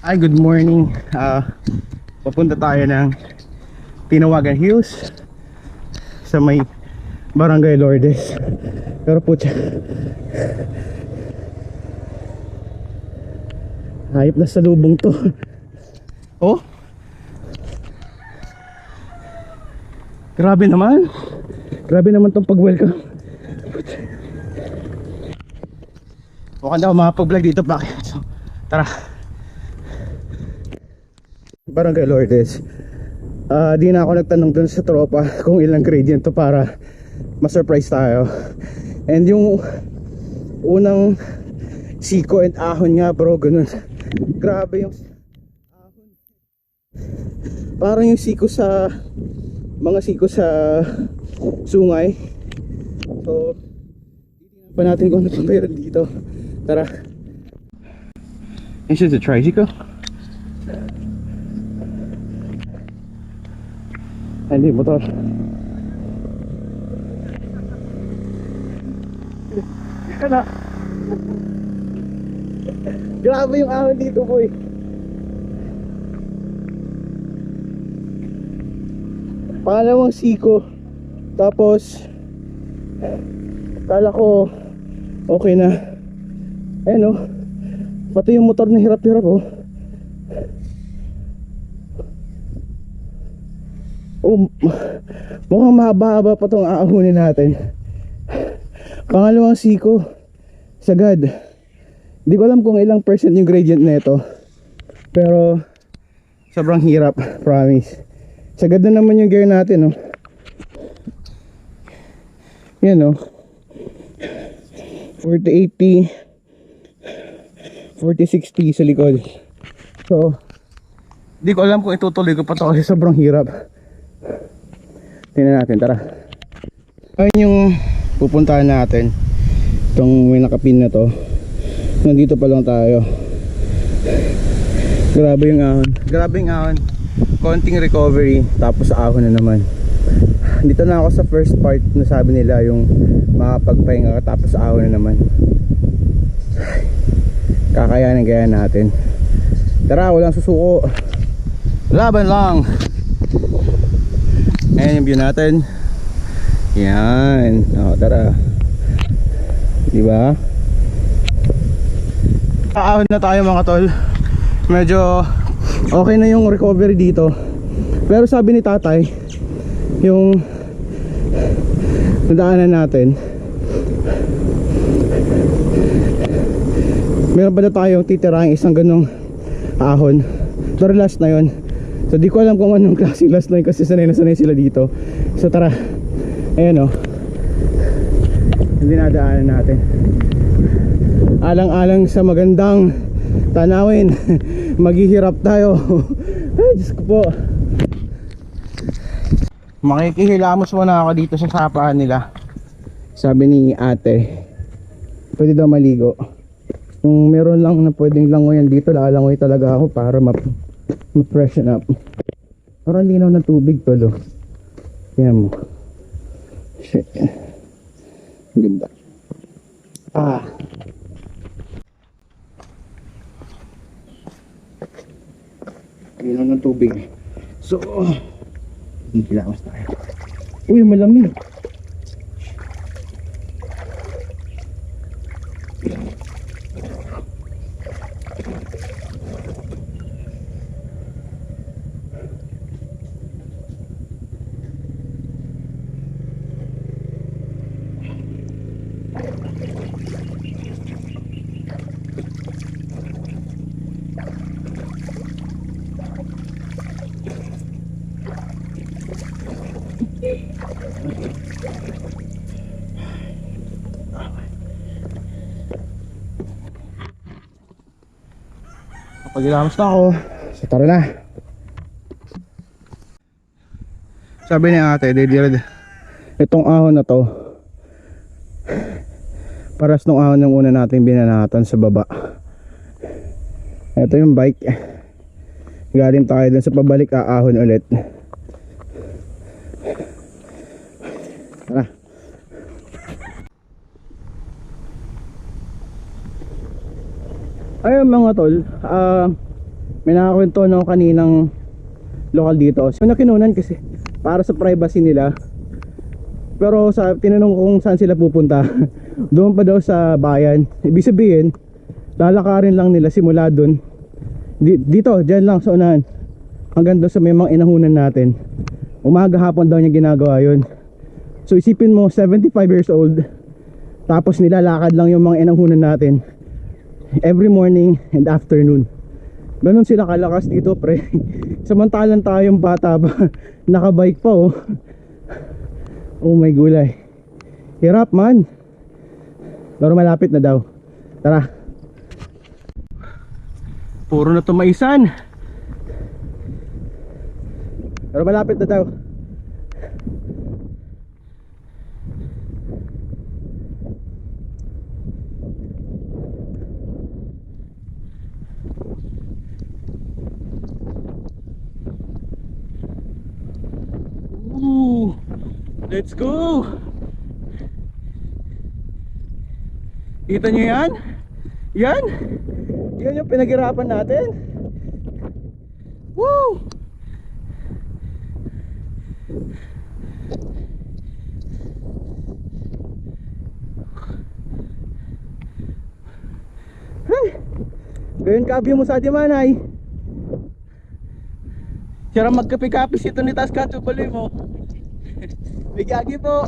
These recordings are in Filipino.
Ay, good morning. Papunta tayo ng Tinawagan Hills sa may Barangay Lourdes. Pero putya, hayop na sa lubong to. Oh, grabe naman. Grabe naman tong pag-welcome. Mukhang na ako makapag-vlog dito, bakit? So, tara. Barangay Lourdes. Di na ako nagtanong dun sa tropa kung ilang gradient to para ma-surprise tayo. And yung unang siko and ahon nga bro, ganun. Grabe yung ahon. Parang yung siko sa mga siko sa sungay. So titingnan pa natin kung ano pa meron dito. Tara. This is a tricycle. Hindi, motor. Kana. Grabe yung ahon dito, boy. Pangalawang siko. Tapos kala ko okay na. Ayan oh. Pati yung motor na hirap-hirap oh. Oh, mukhang mahaba-haba pa tong aahunin natin. Pangalawang siko. Sagad. Di ko alam kung ilang percent yung gradient nito, pero sobrang hirap, promise. Sagad na naman yung gear natin, oh. Yan, oh. 40-80, 40-60 sa likod. So di ko alam kung itutuloy ko pa to kasi sobrang hirap. Tingnan natin, tara. Ayun yung pupuntahan natin. Itong may nakapin na to. Nandito pa lang tayo. Grabe yung ahon. Grabe yung ahon. Konting recovery, tapos ahon na naman. Dito na ako sa first part na sabi nila, yung makapagpahinga tapos ahon na naman. Kakayanin kaya natin. Tara, walang susuko. Laban lang. Ayan yung view natin. Yan. O, tara. Diba? Aahon na tayo mga tol. Medyo okay na yung recovery dito. Pero sabi ni tatay, yung nadaanan natin, meron pa na tayong titirang isang ganong ahon. Pero last na yun. So di ko alam kung anong klaseng last na yun kasi sanay na sanay sila dito. So tara. Ayan o. Hindi nadaanan natin. Alang-alang sa magandang tanawin. Maghihirap tayo. Ay, Diyos ko po. Makikihilamos muna ako dito sa sapaan nila. Sabi ni ate, pwede daw maligo. Kung meron lang na pwedeng langoyan dito, lalangoy talaga ako para ma-freshen up. Parang linaw ng tubig tolo. Tingnan mo. Shit. Ganda. Linaw ng tubig. So hilamas tayo. Uy, malamig. Pag-ilamos na ako. So tara na. Sabi ni ate, itong ahon na to paras nung ahon ng una natin binanatan sa baba. Ito yung bike. Galing tayo dun sa pabalik, aahon ulit. Tara. Ayun mga tol, May nakakwento na ako kaninang lokal dito. So nakinunan kasi para sa privacy nila. Pero sa tinanong ko kung saan sila pupunta, doon pa daw sa bayan. Ibig sabihin, lalakarin lang nila simula doon. Dito, dyan lang sa unahan. Hanggang doon sa may mga inahunan natin. Umaga hapon daw niya ginagawa yun. So isipin mo, 75 years old. Tapos nilalakad lang yung mga inahunan natin every morning and afternoon. Ganon sila kalakas dito, pre. Samantalang tayong bata ba, nakabike pa oh. Oh my gulay. Hirap man. Pero malapit na daw. Tara. Puro na tumaisan. Pero malapit na daw. Let's go! Kita nyo yan? Yan? Yan yung pinaghirapan natin. Woo! Hey! Ganyan kabyo mo sa Dimanay. Sira magkape-kapis ito ni Tascato baloy mo. Bigagi po.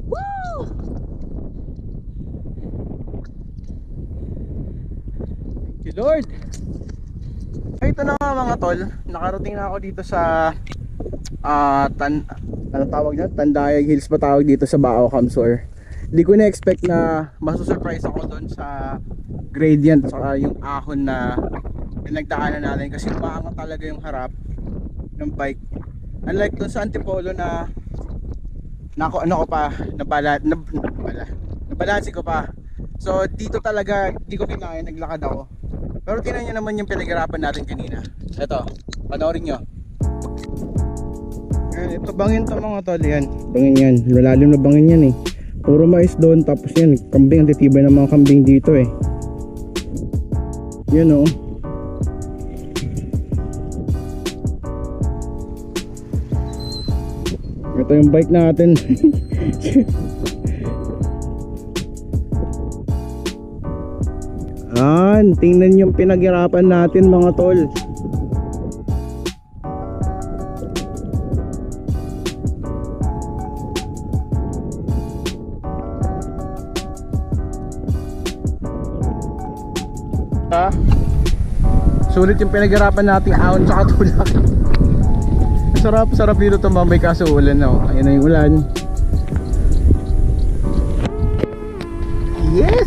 Woo! Thank you Lord. Ito na nga mga tol, nakarating na ako dito sa ano tawag niyan? Tandayag Hills pa tawag dito sa Bao Kamsur. Hindi ko na-expect na masusurprise ako doon sa gradient at yung ahon na pinagdaanan natin kasi umaangat talaga yung harap ng bike. Unlike doon sa Antipolo na ano ko pa, nabalansi ko pa. So dito talaga hindi ko kinaya, naglakad ako. Pero tingnan nyo naman yung pinaghirapan natin kanina. Ito, panoorin nyo. Ito bangin to mga tol, yan. Bangin yan, malalim na bangin yan eh. Puro mais doon, tapos yan, kambing, ang titibay ng mga kambing dito eh. Yan o. Ito yung bike natin. Tingnan yung pinaghirapan natin mga tol. Sulit yung pinaghirapan nating ahon sa tulak. Sarap dito tumambay kaso ulan na. Ayun na yung ulan. Yes!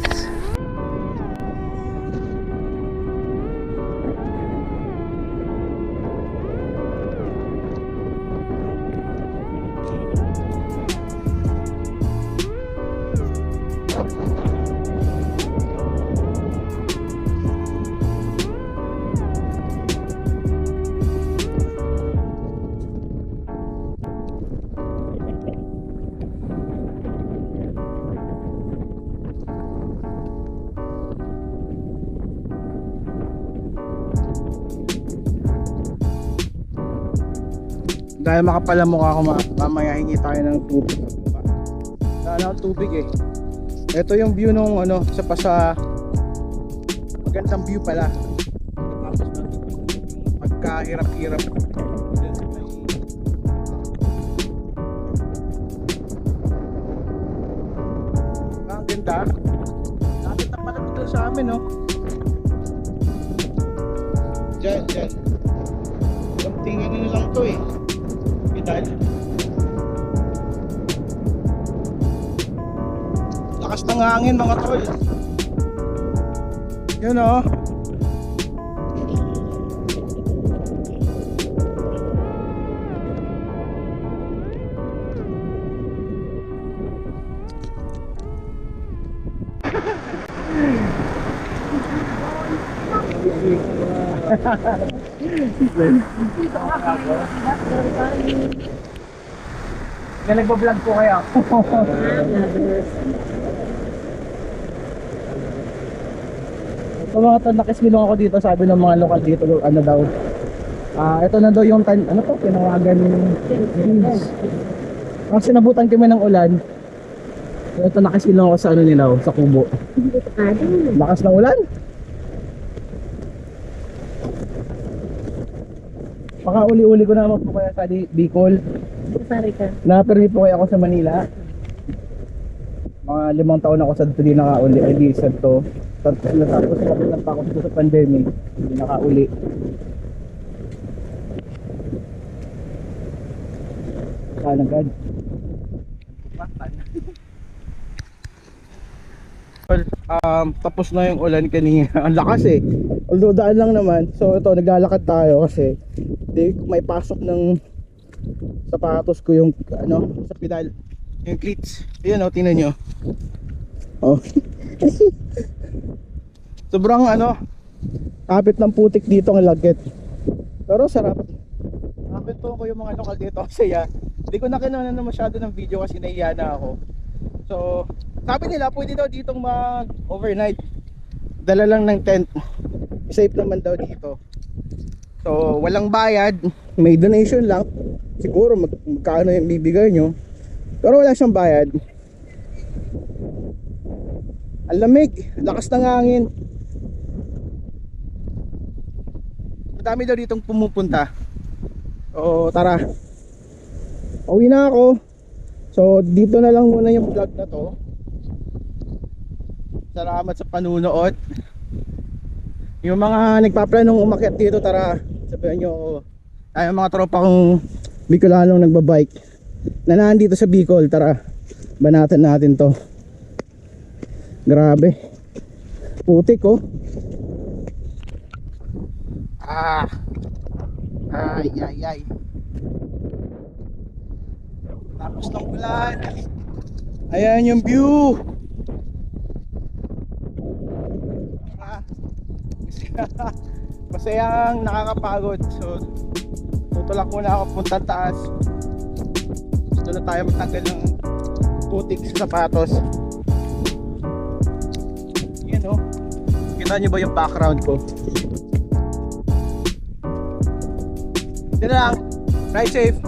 Dahil makapal ang mukha ko, mamaya hingi tayo ng tubig. Wala akong tubig eh. Ito yung view nung ano, isa pa sa magandang view pala. Tapos pagkahirap-hirap. Ang ganda. Lapit na pala dito sa amin, no? Diyan. Tingnan nyo lang to eh. Lakas ng hangin mga tol. Yun o. Na nagbablog po kaya ako. Sa mga to, nakisilong ako dito, sabi ng mga lokal dito, ano daw. Ito na daw yung ano to, pinawagan beans. Kasi nabutan kami ng ulan. So, ito nakasilong ako sa ano nila, sa kubo. Lakas ng ulan. Baka uli-uli ko naman po kaya sa Bicol. Na-permit po kaya ako sa Manila. Mga 5 taon ako sa dito, di nakauli. Ay di sa to. Natapos sa kabilang pa ako sa pandemic. Hindi nakauli. Saan agad? Tapos na yung ulan kanina. Ang lakas eh. Although daan lang naman. So ito, naglalakad tayo kasi may pasok ng sapatos ko yung ano, sa pedal. Yung cleats. Ayan o, tingnan nyo. Oh. Sobrang ano, kapit ng putik dito ang lagkit. Pero sarap. Kapit ko yung mga lokal dito kasi hindi ko na kinuha na masyado ng video kasi nahiya na ako. So sabi nila pwede daw ditong mag overnight. Dala lang ng tent. Safe naman daw dito. So walang bayad, may donation lang. Siguro magkano yung bibigay nyo. Pero wala siyang bayad. Ang lamig, lakas ng hangin. Madami daw ditong pumupunta. So tara, uwi na ako. So dito na lang muna yung vlog na to. Salamat sa panunood. Yung mga nagpaplanong umakyat dito, tara, sabihan nyo ako. Ay, mga tropa kong Bicolanong nagbabike na nandito sa Bicol, tara, banatan natin to. Grabe, putik oh. Ay. Tapos ng ulan. Ayan yung view. Masayang nakakapagod. So tutulak muna ako punta taas. Gusto na tayo magtanggal ng putik sa sapatos. Yan o, kita nyo ba yung background ko? Yan lang. Ride safe.